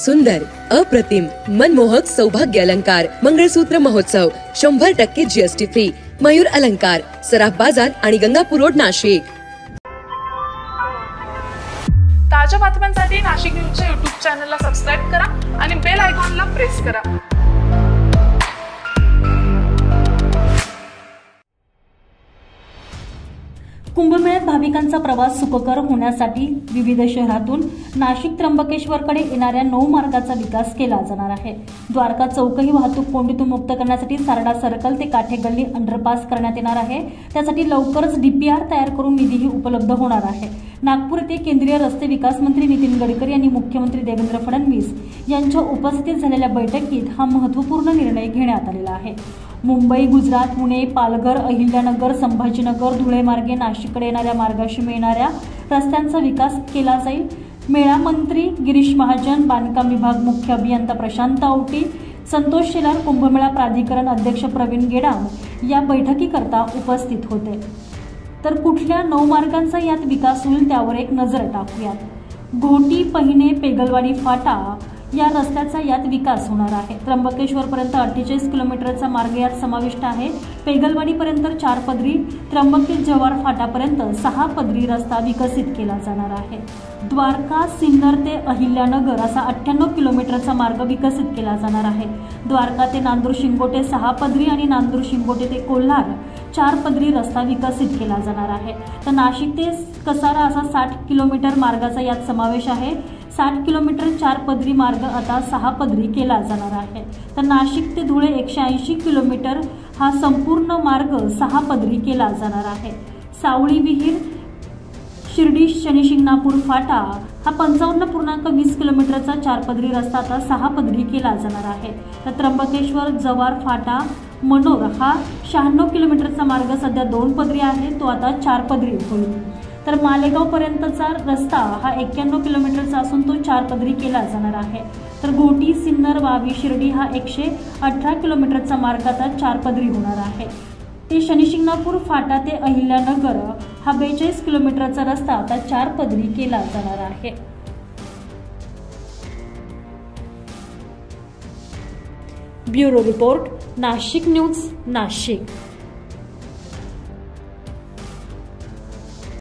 सुंदर, अप्रतिम, मनमोहक सौभाग्य अलंकार मंगळसूत्र महोत्सव 100% जीएसटी फ्री. मयूर अलंकार, सराफ बाजार आणि गंगापूर रोड, नाशिक. ताज्या बातम्यांसाठी नाशिक न्यूजच्या YouTube चॅनलला सबस्क्राइब करा आणि बेल आयकॉनला प्रेस करा. कुंभमेळ्यात भाविकांचा प्रवास सुखकर होण्यासाठी विविध शहरातून नाशिक त्र्यंबकेश्वरकडे येणाऱ्या 9 मार्गाचा विकास केला जाणार आहे. द्वारका चौकही वाहतूक कोंडीतून मुक्त करण्यासाठी सारडा सर्कल ते काठेगल्ली अंडरपास करण्यात येणार आहे. त्यासाठी लवकरच डीपीआर तयार करून निधीही उपलब्ध होणार आहे. नागपूर येथे केंद्रीय रस्ते विकास मंत्री नितीन गडकरी यांनी मुख्यमंत्री देवेंद्र फडणवीस यांच्या उपस्थितीत झालेल्या बैठकीत हा महत्त्वपूर्ण निर्णय घेण्यात आलेला आहे. मुंबई, गुजरात, पुणे, पालघर, अहिल्यानगर, संभाजीनगर, धुळे मार्गे नाशिककडे येणाऱ्या मार्गाशी मिळणाऱ्या रस्त्यांचा विकास केला जाईल. मेळा मंत्री गिरीश महाजन, बांधकाम विभाग मुख्य अभियंता प्रशांत आवटी, संतोष शेलार, कुंभमेळा प्राधिकरण अध्यक्ष प्रवीण गेडाम या बैठकीकरता उपस्थित होते. तर कुठल्या 9 मार्गांचा यात विकास होईल त्यावर एक नजर टाकूयात. घोटी, पहिने, पेगलवाडी फाटा या रस्त्याचा यात विकास होणार आहे. त्र्यंबकेश्वरपर्यंत 48 किलोमीटरचा मार्ग यात समाविष्ट आहे. पेगलवाडीपर्यंत 4 पदरी, त्र्यंबकेश जव्हार फाटापर्यंत 6 पदरी रस्ता विकसित केला जाणार आहे. द्वारका, सिन्नर ते अहिल्यानगर असा 98 किलोमीटरचा मार्ग विकसित केला जाणार आहे. द्वारका ते नांदूर शिंगोटे 6 पदरी आणि नांदूर शिंगोटे ते कोल्हार 4 पदरी रस्ता विकसित केला जाणार आहे. तर नाशिक ते कसारा असा 60 किलोमीटर मार्गाचा यात समावेश आहे. 60 किलोमीटर 4 पदरी मार्ग आता 6 पदरी केला जाणार आहे. तर नाशिक ते धुळे 180 किलोमीटर हा संपूर्ण मार्ग 6 पदरी केला जाणार आहे. सावळी विहीर, शिर्डी शनिशिंगणापूर फाटा हा 55.20 किलोमीटरचा 4 पदरी रस्ता आता 6 पदरी केला जाणार आहे. तर त्र्यंबकेश्वर जव्हार फाटा मनोर हा 96 किलोमीटरचा मार्ग सध्या 2 पदरी आहे, तो आता 4 पदरी होईल. तर मालेगाव पर्यंतचा रस्ता हा 91 किलोमीटरचा असून तो 4 पदरी केला जाणार आहे. तर घोटी, सिन्नर, वावी, शिर्डी हा 118 किलोमीटरचा मार्ग आता 4 पदरी होणार आहे. ते शनिशिंगणापूर फाटा ते अहिल्यानगर हा 42 किलोमीटरचा रस्ता आता 4 पदरी केला जाणार आहे. Bureau report, Nashik news, Nashik.